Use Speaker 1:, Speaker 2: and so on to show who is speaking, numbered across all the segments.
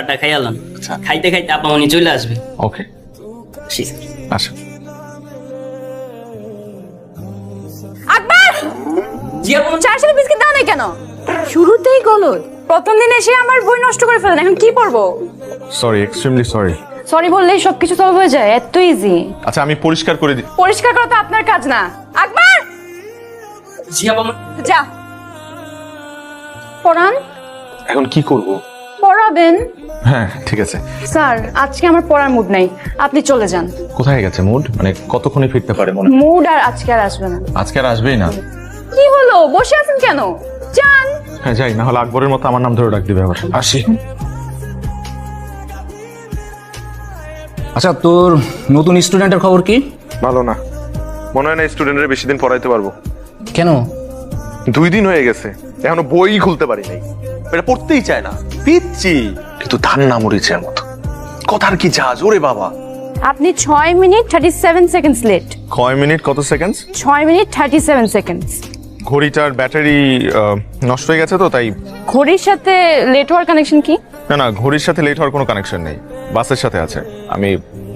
Speaker 1: খাবারটা খাইয়ালাম, খাইতে খাইতে আপা উনি চলে আসবে।
Speaker 2: ওকে আসেন।
Speaker 3: আকবর,
Speaker 1: জি আপা।
Speaker 3: চার সাথে বিস্কিট দাও না কেন? শুরুতেই গলদ। প্রথম দিন এসে আমার বই নষ্ট করে ফেলেন, এখন কি পড়বো?
Speaker 2: Sorry, extremely sorry.
Speaker 3: সরি বললেই সবকিছু সলভ হয়ে যায়, এত ইজি।
Speaker 2: আচ্ছা আমি পরিষ্কার করে দিই।
Speaker 3: পরিষ্কার করা তো আপনার কাজ না। আকবর,
Speaker 1: জি আপা।
Speaker 3: যা পড়ান।
Speaker 2: এখন কি করব?
Speaker 3: পড়াবেন?
Speaker 2: হ্যাঁ ঠিক আছে।
Speaker 3: স্যার, আজকে আমার পড়ার মুড নাই, আপনি চলে যান।
Speaker 2: কোথায় গেছে মুড? মানে কতক্ষণে ফিরতে পারে মনে হয়?
Speaker 3: মুড আর আজকে আর আসবে না।
Speaker 2: আজকে আর আসবেই না?
Speaker 3: কি হলো, বসে আছেন কেন? যান।
Speaker 2: হ্যাঁ যাই, না হলে আকবরের মতো আমার নাম ধরে ডাক দিবে আবার। আসি।
Speaker 4: আচ্ছা, তোর নতুন স্টুডেন্টের খবর কি?
Speaker 2: ভালো না, মনে হয় না স্টুডেন্টের বেশি দিন পড়াইতে পারবো।
Speaker 4: কেন?
Speaker 2: 2 দিন হয়ে গেছে, এখনো বই খুলতে পারি নাই। এটা পড়তেই চায় না, পিচ্ছি কিন্তু ধান না মরিচের মতো। কথার কি জাজ ওরে বাবা।
Speaker 3: আপনি 6 মিনিট 37 সেকেন্ডস লেট।
Speaker 2: 6 মিনিট কত সেকেন্ড?
Speaker 3: 6 minute 37 seconds.
Speaker 2: ঘড়িটার ব্যাটারি নষ্ট হয়ে গেছে তো তাই।
Speaker 3: ঘড়ির সাথে লেট হওয়ার কানেকশন কি?
Speaker 2: না না, ঘড়ির সাথে লেট হওয়ার কোনো কানেকশন নেই, বাসের সাথে আছে। আমি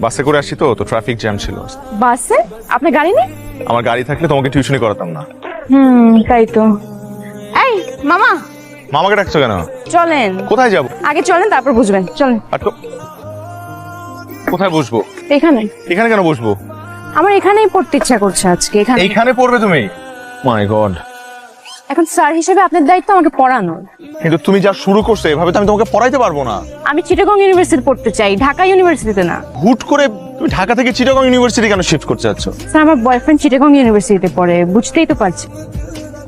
Speaker 2: বাসে করে আসি তো ট্রাফিক জ্যাম ছিল।
Speaker 3: বাসে? আপনার গাড়ি নেই?
Speaker 2: আমার গাড়ি থাকলে তোমাকে টিউশনি করাতাম না।
Speaker 3: তাই তো। এই মামা,
Speaker 2: মামাকে ডাকছো কেন?
Speaker 3: চলেন।
Speaker 2: কোথায় যাব?
Speaker 3: আগে চলেন, তারপর বুঝবেন। চলেন।
Speaker 2: কোথায় বসবো?
Speaker 3: এখানে।
Speaker 2: এখানে কেন বসবো?
Speaker 3: আমার এখানেই পড়তে ইচ্ছা করছে আজকে, এখানে।
Speaker 2: এইখানে পড়বে তুমি? মাই গড।
Speaker 3: এখন স্যার হিসেবে আপনার দায়িত্ব আমাকে পড়ানোর।
Speaker 2: কিন্তু তুমি যা শুরু করছো এভাবে তো আমি তোমাকে পড়াইতে পারবো না।
Speaker 3: আমি চিটাগং ইউনিভার্সিটি পড়তে চাই, ঢাকা ইউনিভার্সিটিতে না।
Speaker 2: হুট করে তুমি ঢাকা থেকে চিটাগং ইউনিভার্সিটি কেন শিফট করতে যাচ্ছ?
Speaker 3: স্যার, আমার বয়ফ্রেন্ড চিটাগং ইউনিভার্সিটিতে পড়ে, বুঝতেই তো পারছি।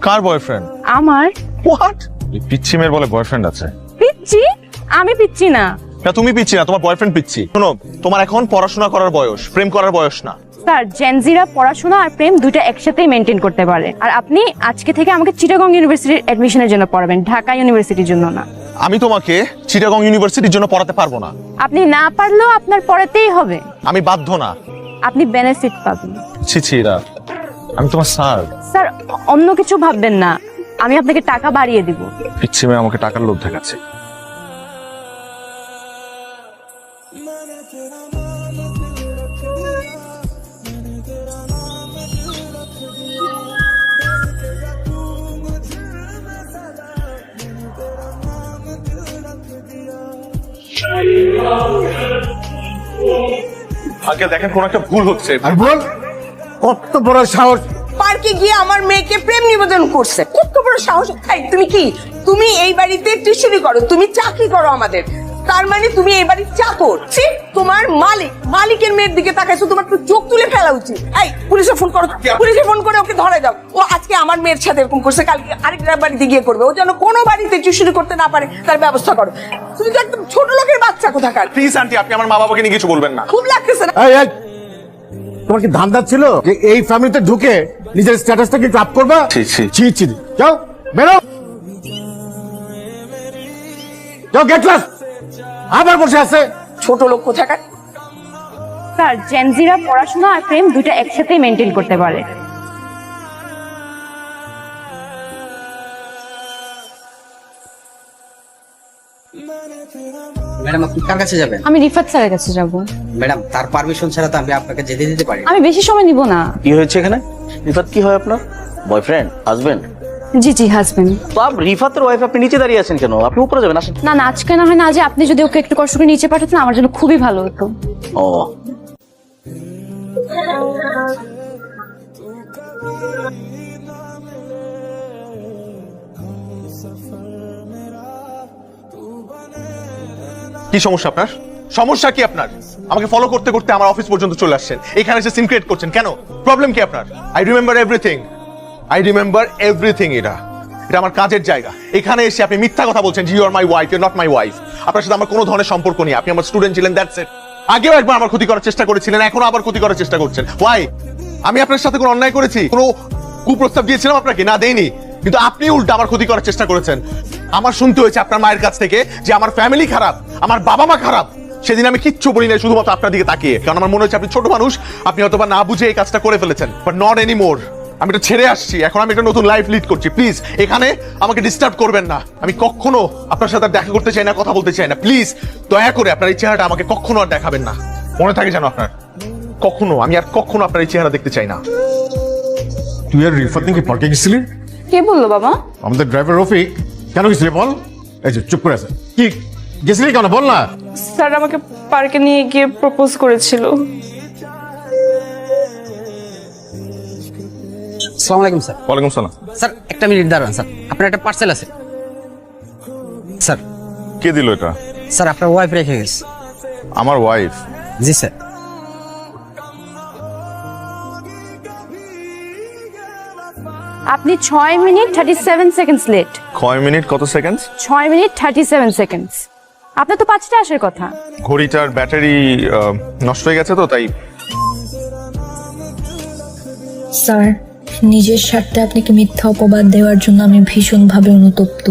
Speaker 2: কার বয়ফ্রেন্ড?
Speaker 3: আমার।
Speaker 2: হোয়াট? পিচ্ছি মেয়ের বলে বয়ফ্রেন্ড আছে?
Speaker 3: পিচ্ছি? আমি পিচ্ছি না।
Speaker 2: না তুমি পিচ্ছি না, তোমার বয়ফ্রেন্ড পিচ্ছি। শোনো, তোমার এখন পড়াশোনা করার বয়স, প্রেম করার বয়স না।
Speaker 3: স্যার, জেনজিরা পড়াশোনা আর প্রেম দুইটা একসাথেই মেনটেন করতে পারে। আর আপনি আজকে থেকে আমাকে চিটাগং ইউনিভার্সিটির অ্যাডমিশনের জন্য পড়াবেন, ঢাকা ইউনিভার্সিটির জন্য না।
Speaker 2: আমি তোমাকে চিটাগং ইউনিভার্সিটির জন্য পড়াতে পারবো না।
Speaker 3: আপনি না পারলেও আপনার পড়াতেই হবে।
Speaker 2: আমি বাধ্য না।
Speaker 3: আপনি বেনিফিট পাবেন।
Speaker 2: ছি রা, আমি তোমার স্যার।
Speaker 3: স্যার, অন্য কিছু ভাববেন না, আমি আপনাকে টাকা বাড়িয়ে দিব।
Speaker 2: পিচ্ছি মেয়ে আমাকে টাকার লোভ দেখাচ্ছে। আগে দেখেন কোন একটা ভুল হচ্ছে।
Speaker 5: আর বল, কত বড় সাহস!
Speaker 6: পার্কে গিয়ে আমার মেয়েকে প্রেম নিবেদন করছে, কত বড় সাহস! এই তুমি কি, তুমি এই বাড়িতে টিউশনি করো, তুমি চাকরি করো আমাদের, তার মানে তুমি এই বাড়ির চাকর? তোমার মালিকের মেয়ের দিকে তাকাইছো, তোমার তো চোখ তুলে ফেলা উচিত। এই পুলিশে ফোন করো, পুলিশে ফোন করে ওকে ধরে দাও। ও আজকে আমার মেয়ের সাথে এরকম করছে, কালকে আরেকটা বাড়িতে গিয়ে করবে। ও যেন কোনো বাড়িতে টিউশনি করতে না পারে তার ব্যবস্থা করো। তুমি তো একদম ছোট লোকের বাচ্চা কোথাকার।
Speaker 2: প্লিজ আন্টি, আপনি আমার মা বাবাকে নিয়ে কিছু বলবেন না।
Speaker 6: খুব লাগতেছে না?
Speaker 5: এই, এই, তোমার কি ধান্দা ছিল যে এই ফ্যামিলিতে ঢুকে নিজের স্ট্যাটাসটাকে একটু আপ করবা?
Speaker 2: ছি, ছি।
Speaker 5: ছি ছি, যাও বেরো, যাও গেট ক্লাস। আবার বসে আছে
Speaker 6: ছোট লোক কোথাকার।
Speaker 3: স্যার, জেনজিরা পড়াশোনা আর প্রেম দুইটা একসাথেই মেনটেন করতে পারে।
Speaker 7: ম্যাডাম, আপনি কার কাছে যাবেন?
Speaker 3: আমি রিফাত স্যারের কাছে যাব।
Speaker 7: ম্যাডাম, তার পারমিশন ছাড়া তো আমি আপনাকে যেতে দিতে পারি না।
Speaker 3: আমি বেশি সময় নিব না।
Speaker 8: কি হয়েছে এখানে? রিফাত কি হয় আপনার? বয়ফ্রেন্ড? হাজবেন্ড?
Speaker 3: জি জি, হাজবেন্ড।
Speaker 8: তো রিফাতের ওয়াইফ, আপনি নিচে দাঁড়িয়ে আছেন কেন? আপনি উপরে যাবেন, আসেন।
Speaker 3: না না, আজকে না হয় না, আজ আপনি যদি ওকে একটু কষ্ট করে নিচে পাঠাতেন আমার জন্য খুবই ভালো হতো।
Speaker 8: ও
Speaker 2: কি সমস্যা আপনার? সমস্যা কি আপনার? আমাকে ফলো করতে করতে আমার অফিস পর্যন্ত চলে আসছেন, এখানে এসে সিন ক্রিয়েট করছেন কেন? প্রবলেম কি আপনার? I remember everything. এটা আমার কাজের জায়গা। এখানে এসে আপনি মিথ্যা কথা বলছেন, you are my wife, you are not my wife. আপনার সাথে আমার কোনো ধরনের সম্পর্ক নেই। আপনি আমার স্টুডেন্ট ছিলেন, দ্যাটস ইট। আগেও একবার আমার ক্ষতি করার চেষ্টা করেছিলেন, এখনো আবার ক্ষতি করার চেষ্টা করছেন। ওয়াই? আমি আপনার সাথে কোনো অন্যায় করেছি? কোনো কুপ্রস্তাব দিয়েছিলাম আপনাকে? না, দেইনি। কিন্তু আপনি উল্টা আমার ক্ষতি করার চেষ্টা করেছেন। আমার শুনতে হয়েছে আপনার মায়ের কাছ থেকে যে আমার ফ্যামিলি খারাপ, আমার বাবা মা খারাপ। সেদিন আমি কিচ্ছু বলি না, শুধুমাত্র আপনার দিকে তাকিয়ে, কারণ আমার মনে হচ্ছে আপনি ছোট মানুষ, আপনি হয়তো বা না বুঝে এই কাজটা করে ফেলেছেন, বাট নট এনিমোর। আমি এটা ছেড়ে আসছি, এখন আমি একটা নতুন লাইফ লিড করছি। প্লিজ এখানে আমাকে ডিস্টার্ব করবেন না। আমি কখনো আপনার সাথে আর দেখা করতে চাই না, কথা বলতে চাই না। প্লিজ দয়া করে আপনার এই চেহারাটা আমাকে কখনো আর দেখাবেন না। মনে থাকে যেন আপনার, কখনো আমি আর কখনো আপনার এই চেহারা দেখতে চাই না।
Speaker 5: তুই আর রিফাত নাকি পার্কে গেছিলি?
Speaker 3: কে বললো বাবা?
Speaker 5: আমাদের ড্রাইভার রফিক। কেন গেছিলি বল? এই যে চুপ করে আছে, কি গেছিলি কেন বল না?
Speaker 3: স্যার আমাকে পার্কে নিয়ে গিয়ে প্রপোজ করেছিল।
Speaker 7: আসসালামু আলাইকুম স্যার।
Speaker 2: ওয়ালাইকুম সালাম।
Speaker 7: স্যার একটা মিনিট দাঁড়ান স্যার, আপনার একটা পার্সেল আছে। স্যার
Speaker 2: কে দিল এটা?
Speaker 7: স্যার আপনার ওয়াইফ রেখে গেছে।
Speaker 2: আমার ওয়াইফ?
Speaker 7: জি স্যার।
Speaker 3: আপনি 6 মিনিট 37 সেকেন্ডস লেট।
Speaker 2: 6 মিনিট কত সেকেন্ড?
Speaker 3: 6 minute 37 seconds. আপনার তো 5টা আসার কথা।
Speaker 2: ঘড়িটার ব্যাটারি নষ্ট হয়ে গেছে তো তাই।
Speaker 9: স্যার, নিজের স্বার্থে আপনাকে মিথ্যা অপবাদ দেওয়ার জন্য আমি ভীষণভাবে অনুতপ্ত।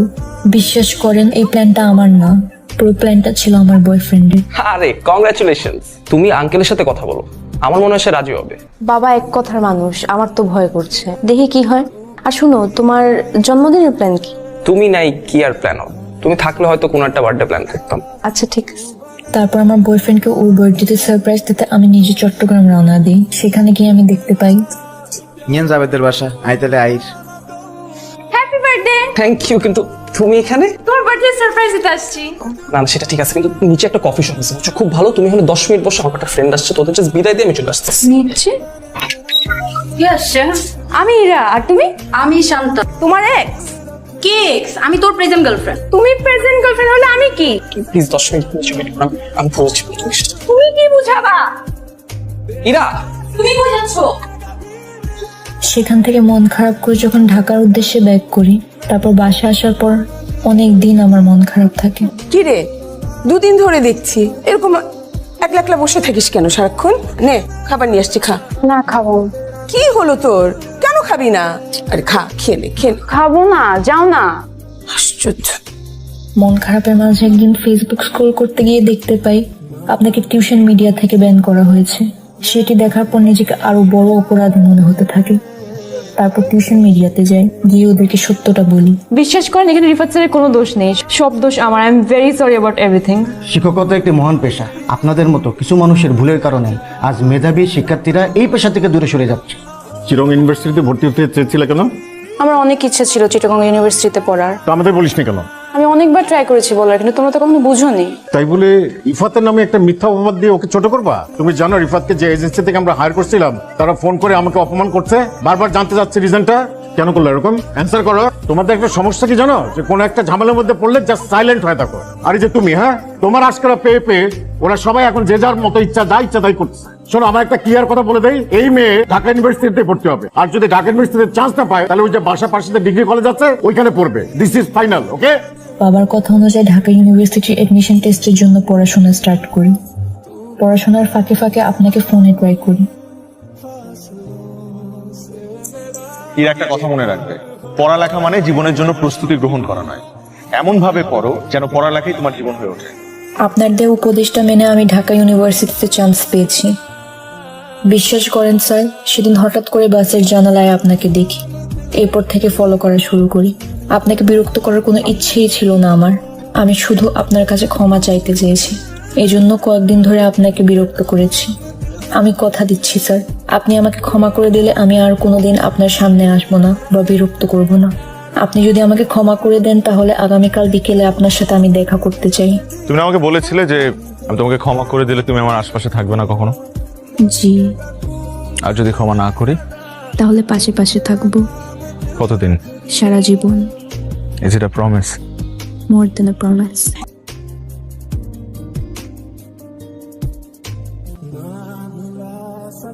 Speaker 9: বিশ্বাস করেন, এই প্ল্যানটা আমার না, পুরো প্ল্যানটা ছিল আমার বয়ফ্রেন্ডের।
Speaker 10: আরে কংগ্রাচুলেশনস, তুমি আঙ্কেলের সাথে কথা বলো, আমার মনে হয় সে রাজি হবে।
Speaker 11: বাবা এক কথার মানুষ, আমার তো ভয় করছে, দেখি কি হয়। আর শুনো, তোমার জন্মদিনের প্ল্যান কি?
Speaker 10: তুমি নাই কি আর প্ল্যান হবে? তুমি থাকলে হয়তো কোনো একটা বার্থডে প্ল্যান করতাম।
Speaker 11: আচ্ছা ঠিক আছে।
Speaker 9: তারপর আমার বয়ফ্রেন্ডকে ওর বার্থডেতে সারপ্রাইজ দিতে আমি নিজে চট্টগ্রাম রওনা দিই। সেখানে গিয়ে আমি দেখতে পাই
Speaker 8: নিয়ে যাবে তোর বাসা, আই তাহলে আইর।
Speaker 3: Happy birthday.
Speaker 10: থ্যাংক ইউ, কিন্তু তুমি এখানে?
Speaker 3: তোমার বার্থডে সারপ্রাইজ দিতে আসছি।
Speaker 10: না না, সেটা ঠিক আছে, কিন্তু নিচে একটা কফি শপ আছে, খুব ভালো। তুমি হলে 10 মিনিট বসে, আমার একটা ফ্রেন্ড আসছে, তোদের জাস্ট বিদায় দিয়ে আমি চলে আসতেছি।
Speaker 3: নিচ্ছে কি আসছে? আমি ইরা। আর তুমি?
Speaker 11: আমি শান্ত।
Speaker 3: তোমার এক্স?
Speaker 11: কি এক্স? আমি তোর প্রেজেন্ট গার্লফ্রেন্ড।
Speaker 3: তুমি প্রেজেন্ট গার্লফ্রেন্ড হলে আমি কি?
Speaker 10: প্লিজ 10 মিনিট নিচে ওয়েট করো, আমি পৌঁছি।
Speaker 3: তুমি কি বুঝাবা?
Speaker 10: ইরা,
Speaker 11: তুমি বুঝাচ্ছ?
Speaker 9: সেখান থেকে মন খারাপ করে যখন ঢাকার উদ্দেশ্যে ব্যাক করি, তারপর বাসা আসার পর অনেক দিন আমার মন খারাপ থাকে।
Speaker 6: কি রে, দুদিন ধরে দেখছি এরকম একলা একলা বসে থাকিস কেন সারাক্ষণ? নে খাবার নিয়ে আসছি, খা।
Speaker 3: না খাবো।
Speaker 6: কি হলো তোর, কেন খাবি না? আরে খা, খেয়ে নে, খেয়ে নে।
Speaker 3: খাবো না, যাও না।
Speaker 6: আশ্চর্য।
Speaker 9: মন খারাপের মাঝে একদিন ফেসবুক স্ক্রল করতে গিয়ে দেখতে পাই আপনাকে টিউশন মিডিয়া থেকে ব্যান করা হয়েছে। সেটি দেখার পর নিজেকে আরো বড় অপরাধী মনে হতে থাকে। তারপর টিউশন মিডিয়াতে যাই, গিয়ে ওদেরকে সত্যটা বলি।
Speaker 3: বিশ্বাস করেন, এখানে রিফাত স্যারের কোনো দোষ নেই, সব দোষ আমার। I am very sorry about everything.
Speaker 8: শিক্ষকতা একটি মহান পেশা। আপনাদের মতো কিছু মানুষের ভুলের কারণে আজ মেধাবী শিক্ষার্থীরা এই পেশা থেকে দূরে সরে যাচ্ছে।
Speaker 5: চিরং ইউনিভার্সিটিতে ভর্তি হতে চেয়েছিলে কেন?
Speaker 11: আমার অনেক ইচ্ছা ছিল চিটাগং ইউনিভার্সিটিতে পড়ার।
Speaker 5: তো আমাদের বলিসনি কেন?
Speaker 11: আমি অনেকবার ট্রাই করেছি বলার, কিন্তু তোমরা তো কখনো বুঝোনি।
Speaker 5: তাই বলে রিফাতের নামে একটা মিথ্যা অপবাদ দিয়ে ওকে ছোট করবা? তুমি জানো রিফাতকে যে এজেন্সি থেকে আমরা হায়ার করছিলাম, তারা ফোন করে আমাকে অপমান করছে, বারবার জানতে যাচ্ছে রিজনটা। কেন করলো এরকম? অ্যান্সার করো। তোমাদের একটা সমস্যা কি জানো, যে কোনো একটা ঝামেলার মধ্যে পড়লে জাস্ট সাইলেন্ট হয়ে থাকো। আর এই যে তুমি, হ্যাঁ, তোমার আজকাল পেয়ে পেয়ে ওরা সবাই এখন যে যার মতো ইচ্ছা তাই করছে। শোনো, আমার একটা ক্লিয়ার কথা বলে দেই, এই মেয়ে ঢাকা ইউনিভার্সিটিতে পড়তে হবে। আর যদি ঢাকা ইউনিভার্সিটিতে চান্স না পায়, তাহলে ওই যে বাসা পাশে ডিগ্রি কলেজ আছে ওইখানে পড়বে। দিস ইজ ফাইনাল, ওকে?
Speaker 9: বাবার কথা অনুযায়ী ঢাকা ইউনিভার্সিটির এডমিশন টেস্টের জন্য পড়াশোনা স্টার্ট করি। পড়াশোনার ফাঁকে ফাঁকে আপনাকে ফোনে ট্রাই করি।
Speaker 2: এর একটা কথা মনে রাখবে, পড়ালেখা মানে জীবনের জন্য প্রস্তুতি গ্রহণ করা নয়। এমন ভাবে পড়ো যেন পড়ালেখাই তোমার জীবন হয়ে ওঠে।
Speaker 9: আপনার দেওয়া উপদেশটা মেনে আমি ঢাকা ইউনিভার্সিটিতে চান্স পেয়েছি। বিশ্বাস করেন স্যার, সেদিন হঠাৎ করে বাসের জানালায় আপনাকে দেখি। এরপর থেকে ফলো করা শুরু করি। আপনাকে বিরক্ত করার কোনো ইচ্ছেই ছিল না আমার। আমি শুধু আপনার কাছে ক্ষমা চাইতে চেয়েছি। এই জন্য কয়েকদিন ধরে আপনাকে বিরক্ত করেছি। আমি কথা দিচ্ছি স্যার, আপনি আমাকে ক্ষমা করে দিলে আমি আর কোনোদিন আপনার সামনে আসবো না বা বিরক্ত করব না। আপনি যদি আমাকে ক্ষমা করে দেন, তাহলে আগামীকাল বিকেলে আপনার সাথে আমি দেখা করতে চাই।
Speaker 2: তুমি আমাকে বলেছিলে যে আমি তোমাকে ক্ষমা করে দিলে তুমি আমার আশপাশে থাকবে না কখনো।
Speaker 9: জি।
Speaker 2: আর যদি ক্ষমা না করি?
Speaker 9: তাহলে পাশে পাশে থাকবো।
Speaker 2: কতদিন?
Speaker 9: সারা জীবন।
Speaker 2: Is it a promise?
Speaker 9: More than a promise.